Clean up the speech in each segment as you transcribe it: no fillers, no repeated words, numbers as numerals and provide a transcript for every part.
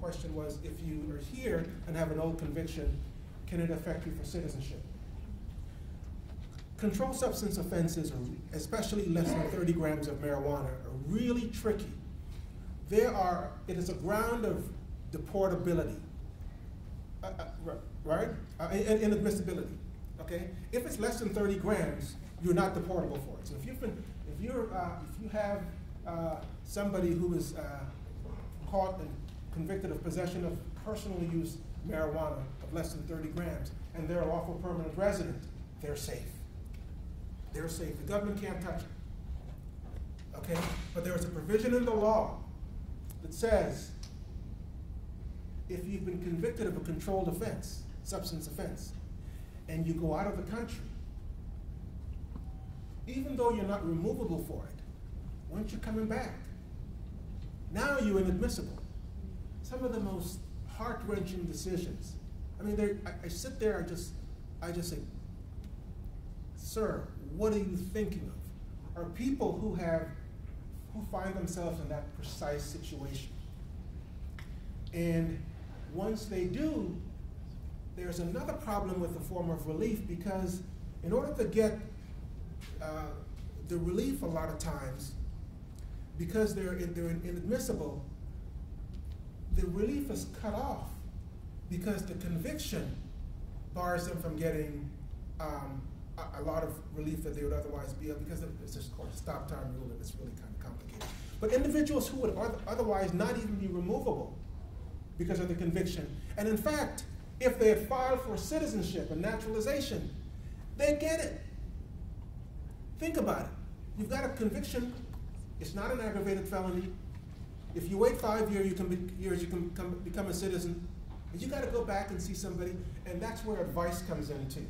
question was, if you are here and have an old conviction, can it affect you for citizenship? Controlled substance offenses, especially less than 30 grams of marijuana, are really tricky. It is a ground of deportability, right? And inadmissibility, okay? If it's less than 30 grams, you're not deportable for it. So if you have somebody who is caught and convicted of possession of personal use marijuana of less than 30 grams, and they're a lawful permanent resident, they're safe. They're safe. The government can't touch them. Okay? But there is a provision in the law that says if you've been convicted of a controlled offense, substance offense, and you go out of the country, even though you're not removable for it, once you're coming back, now you're inadmissible. Some of the most heart-wrenching decisions. I mean, I sit there, I just say, sir, what are you thinking of? Are people who find themselves in that precise situation. And once they do, there's another problem with the form of relief, because in order to get the relief a lot of times, because they're inadmissible, the relief is cut off because the conviction bars them from getting a lot of relief that they would otherwise be able, because it's just called a stop time rule, and it's really kind of complicated. But individuals who would otherwise not even be removable because of the conviction, and in fact, if they had filed for citizenship and naturalization, they'd get it. Think about it. You've got a conviction. It's not an aggravated felony. If you wait 5 years, you can become a citizen. But you got to go back and see somebody, and that's where advice comes in too.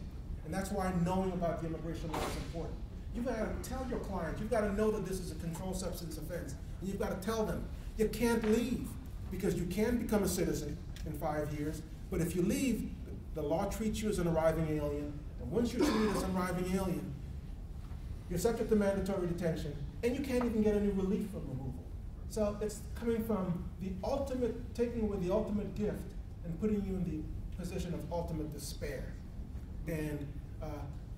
And that's why knowing about the immigration law is important. You've got to tell your clients, you've got to know that this is a controlled substance offense. And you've got to tell them, you can't leave, because you can become a citizen in 5 years, but if you leave, the law treats you as an arriving alien, and once you're treated as an arriving alien, you're subject to mandatory detention, and you can't even get any relief from removal. So it's coming from the ultimate, taking away the ultimate gift and putting you in the position of ultimate despair. And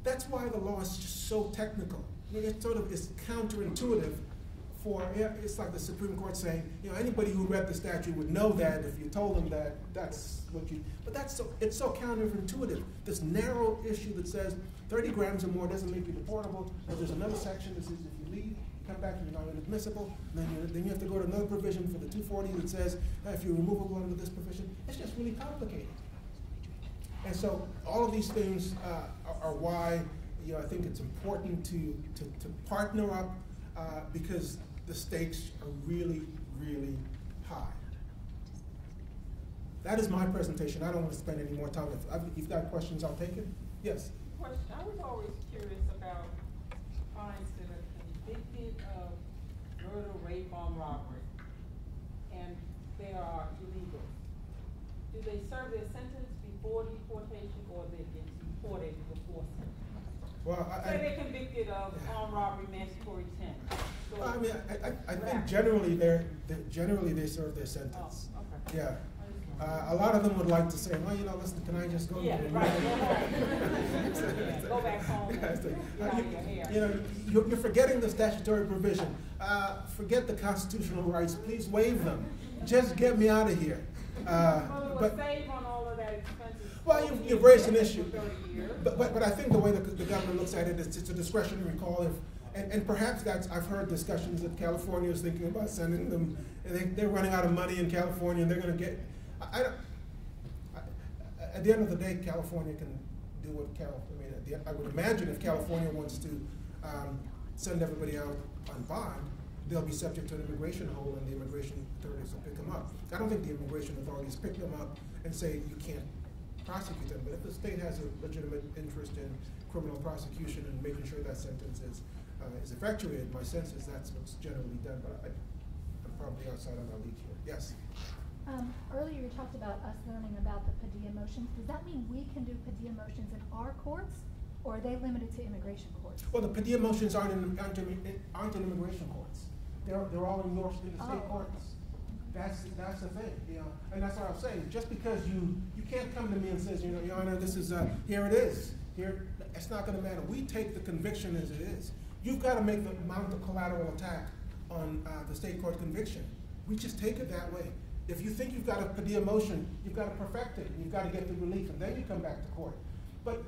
that's why the law is just so technical. I mean, it sort of is counterintuitive it's like the Supreme Court saying, anybody who read the statute would know that if you told them that, that's what you, but it's so counterintuitive. This narrow issue that says 30 grams or more doesn't make you deportable, and there's another section that says if you leave, you come back and you're not inadmissible, then you have to go to another provision for the 240 that says if you're removable under this provision. It's just really complicated. And so all of these things are why I think it's important to partner up because the stakes are really, really high. That is my presentation. I don't want to spend any more time. If you've got questions, I'll take it. Yes? Question. I was always curious about crimes that are convicted of murder, rape, armed robbery, and they are illegal. Do they serve their sentence before deportation, or they get deported before sentence? Well, say they're convicted of armed robbery, mandatory 10. So well, I mean, I think generally they serve their sentence. Oh, okay. Yeah. A lot of them would like to say, well, listen, can I just go? Yeah, right. Go back home. You're forgetting the statutory provision. Forget the constitutional rights. Please waive them. Just get me out of here. But save on all of that expenses. Well, you've raised an issue. But I think the way the government looks at it is it's a discretionary call. And perhaps I've heard discussions that California is thinking about sending them, and they're running out of money in California, and they're going to get. At the end of the day, California can do what I would imagine if California wants to send everybody out on bond, they'll be subject to an immigration hold, and the immigration authorities will pick them up. I don't think the immigration authorities pick them up and say you can't prosecute them, but if the state has a legitimate interest in criminal prosecution and making sure that sentence is effectuated, my sense is that's what's generally done, but I'm probably outside of my league here. Yes? Earlier you talked about us learning about the Padilla motions. Does that mean we can do Padilla motions in our courts, or are they limited to immigration courts? Well, the Padilla motions aren't in immigration courts. They're all in your state courts. That's the thing, you know, and that's what I'm saying. Just because you can't come to me and says, you know, Your Honor, this is here it is. Here, it's not going to matter. We take the conviction as it is. You've got to make the mount of collateral attack on the state court conviction. We just take it that way. If you think you've got a Padilla motion, you've got to perfect it. You've got to get the relief, and then you come back to court. But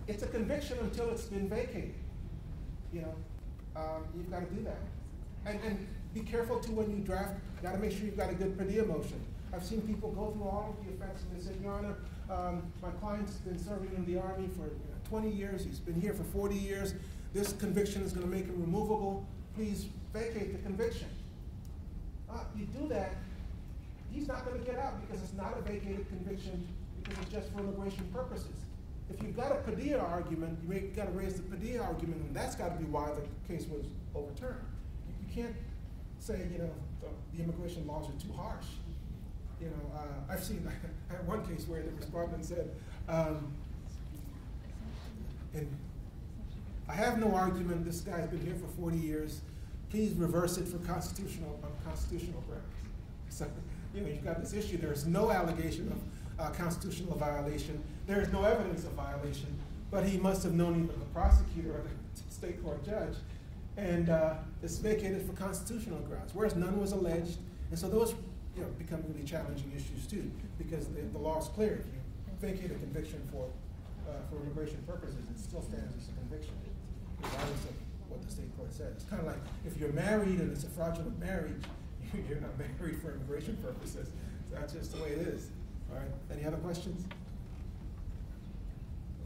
it's a conviction until it's been vacated. You know, you've got to do that. And be careful too when you draft. You got to make sure you've got a good Padilla motion. I've seen people go through all of the offenses and they say, Your Honor, my client's been serving in the Army for 20 years. He's been here for 40 years. This conviction is going to make him removable. Please vacate the conviction. You do that, he's not going to get out because it's not a vacated conviction because it's just for immigration purposes. If you've got a Padilla argument, you've got to raise the Padilla argument, and that's got to be why the case was overturned. You can't say, you know, the immigration laws are too harsh. You know, I've seen I had one case where the respondent said, and I have no argument, this guy's been here for 40 years, please reverse it for on constitutional grounds. So, you know, you've got this issue, there's no allegation of constitutional violation, there is no evidence of violation, but he must have known either the prosecutor or the state court judge, and it's vacated for constitutional grounds, whereas none was alleged, and so those, you know, become really challenging issues too, because the law is clear. If you vacate a conviction for immigration purposes, it still stands as a conviction, regardless of what the state court says. It's kind of like if you're married and it's a fraudulent marriage, you're not married for immigration purposes. So that's just the way it is. All right. Any other questions?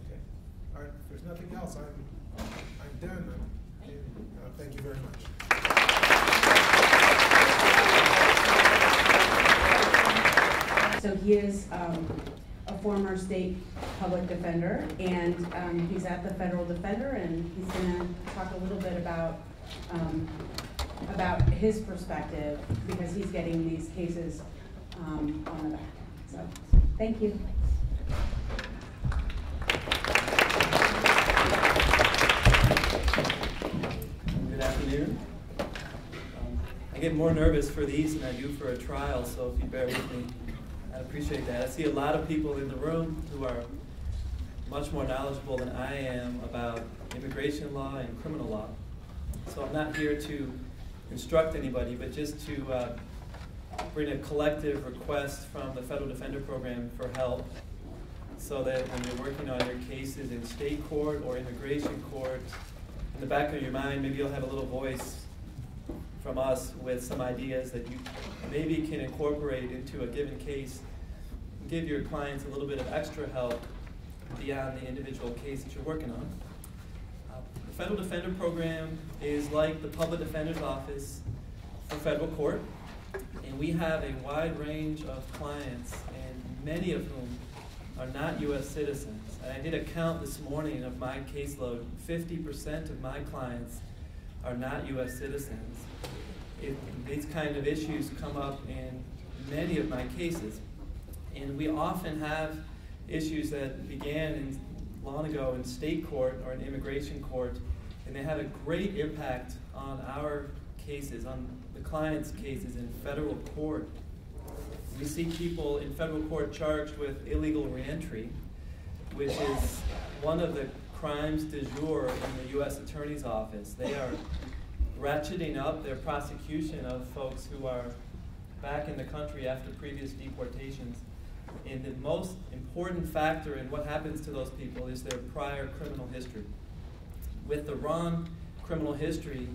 Okay. All right. If there's nothing else, I'm done. Thank you very much. So he is a former state public defender, and he's at the federal defender, and he's going to talk a little bit about his perspective because he's getting these cases on the back. So, thank you. Good afternoon. I get more nervous for these than I do for a trial, so if you bear with me, I appreciate that. I see a lot of people in the room who are much more knowledgeable than I am about immigration law and criminal law. So I'm not here to instruct anybody, but just to bring a collective request from the Federal Defender Program for help so that when you're working on your cases in state court or immigration court, in the back of your mind, maybe you'll have a little voice from us with some ideas that you maybe can incorporate into a given case, give your clients a little bit of extra help beyond the individual case that you're working on. The Federal Defender Program is like the Public Defender's Office for federal court, and we have a wide range of clients, and many of whom are not U.S. citizens. And I did a count this morning of my caseload. 50% of my clients are not U.S. citizens. These kind of issues come up in many of my cases. And we often have issues that began long ago in state court or in immigration court, and they have a great impact on our cases, on the client's cases in federal court. We see people in federal court charged with illegal reentry, which is one of the crimes du jour in the U.S. Attorney's Office. They are ratcheting up their prosecution of folks who are back in the country after previous deportations. And the most important factor in what happens to those people is their prior criminal history. With the wrong criminal history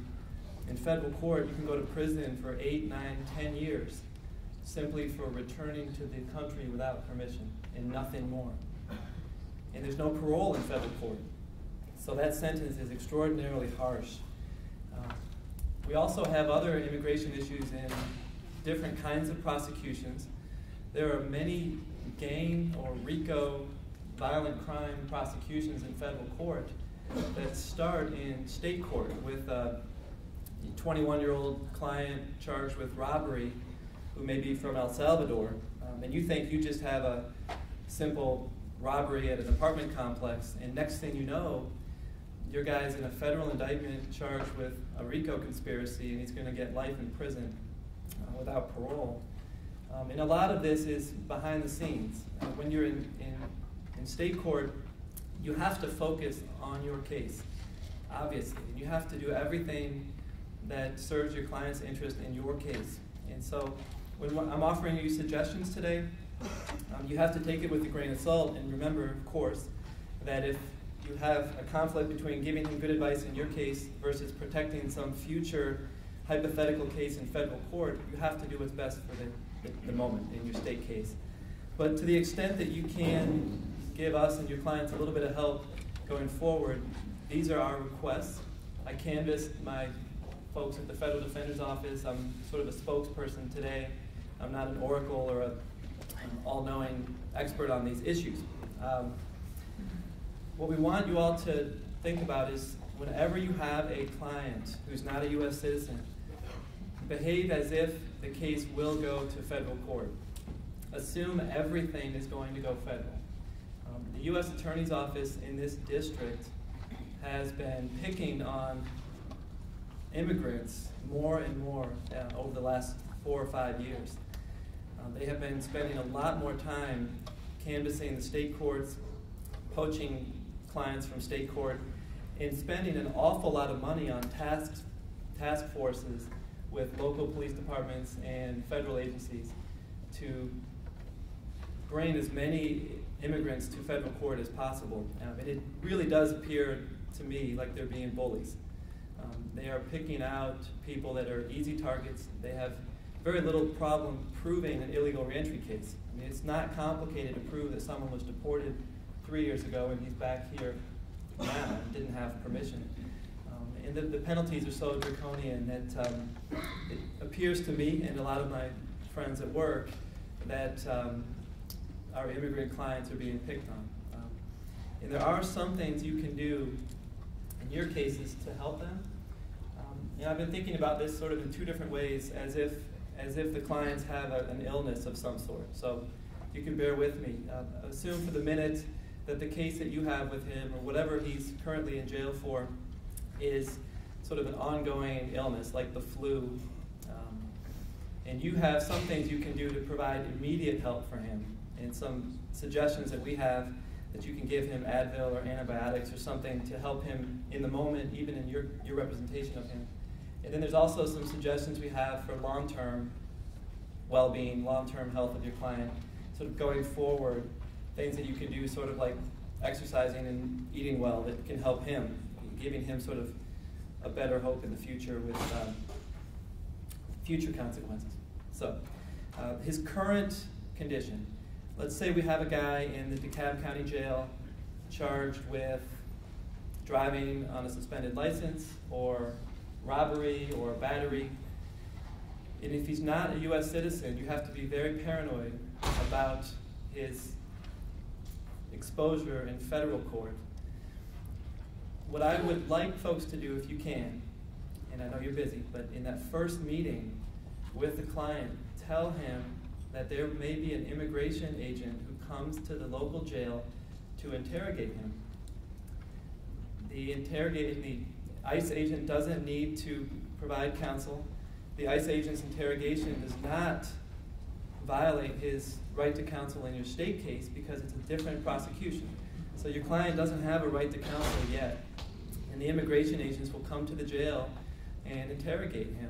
in federal court, you can go to prison for 8, 9, 10 years simply for returning to the country without permission and nothing more. And there's no parole in federal court. So that sentence is extraordinarily harsh. We also have other immigration issues in different kinds of prosecutions. There are many gang or RICO violent crime prosecutions in federal court that start in state court with a 21-year-old client charged with robbery who may be from El Salvador, and you think you just have a simple robbery at an apartment complex, and next thing you know, your guy's in a federal indictment charged with a RICO conspiracy, and he's going to get life in prison without parole. And a lot of this is behind the scenes. When you're in state court, you have to focus on your case, obviously. And you have to do everything that serves your client's interest in your case. And so when I'm offering you suggestions today, you have to take it with a grain of salt and remember, of course, that if you have a conflict between giving him good advice in your case versus protecting some future hypothetical case in federal court, you have to do what's best for the moment in your state case. But to the extent that you can give us and your clients a little bit of help going forward, these are our requests. I canvassed my folks at the Federal Defender's Office. I'm sort of a spokesperson today. I'm not an oracle or an all-knowing expert on these issues. What we want you all to think about is whenever you have a client who's not a U.S. citizen, behave as if the case will go to federal court. Assume everything is going to go federal. The U.S. Attorney's Office in this district has been picking on immigrants more and more over the last 4 or 5 years. They have been spending a lot more time canvassing the state courts, poaching clients from state court, and spending an awful lot of money on task forces with local police departments and federal agencies to bring as many immigrants to federal court as possible. And it really does appear to me like they're being bullies. They are picking out people that are easy targets. They have very little problem proving an illegal reentry case. I mean, it's not complicated to prove that someone was deported 3 years ago and he's back here now and didn't have permission. And the penalties are so draconian that it appears to me and a lot of my friends at work that our immigrant clients are being picked on. And there are some things you can do in your cases to help them. And I've been thinking about this sort of in 2 different ways, as if the clients have an illness of some sort. So you can bear with me. Assume for the minute that the case that you have with him, or whatever he's currently in jail for, is sort of an ongoing illness, like the flu. And you have some things you can do to provide immediate help for him, and some suggestions that we have that you can give him Advil or antibiotics or something to help him in the moment, even in your representation of him. And then there's also some suggestions we have for long-term well-being, long-term health of your client, sort of going forward, things that you can do sort of like exercising and eating well that can help him, giving him sort of a better hope in the future with future consequences. So his current condition, let's say we have a guy in the DeKalb County Jail charged with driving on a suspended license or robbery or battery. And if he's not a U.S. citizen, you have to be very paranoid about his exposure in federal court. What I would like folks to do, if you can, and I know you're busy, but in that first meeting with the client, tell him that there may be an immigration agent who comes to the local jail to interrogate him. The ICE agent doesn't need to provide counsel. The ICE agent's interrogation does not violate his right to counsel in your state case because it's a different prosecution. So your client doesn't have a right to counsel yet. And the immigration agents will come to the jail and interrogate him.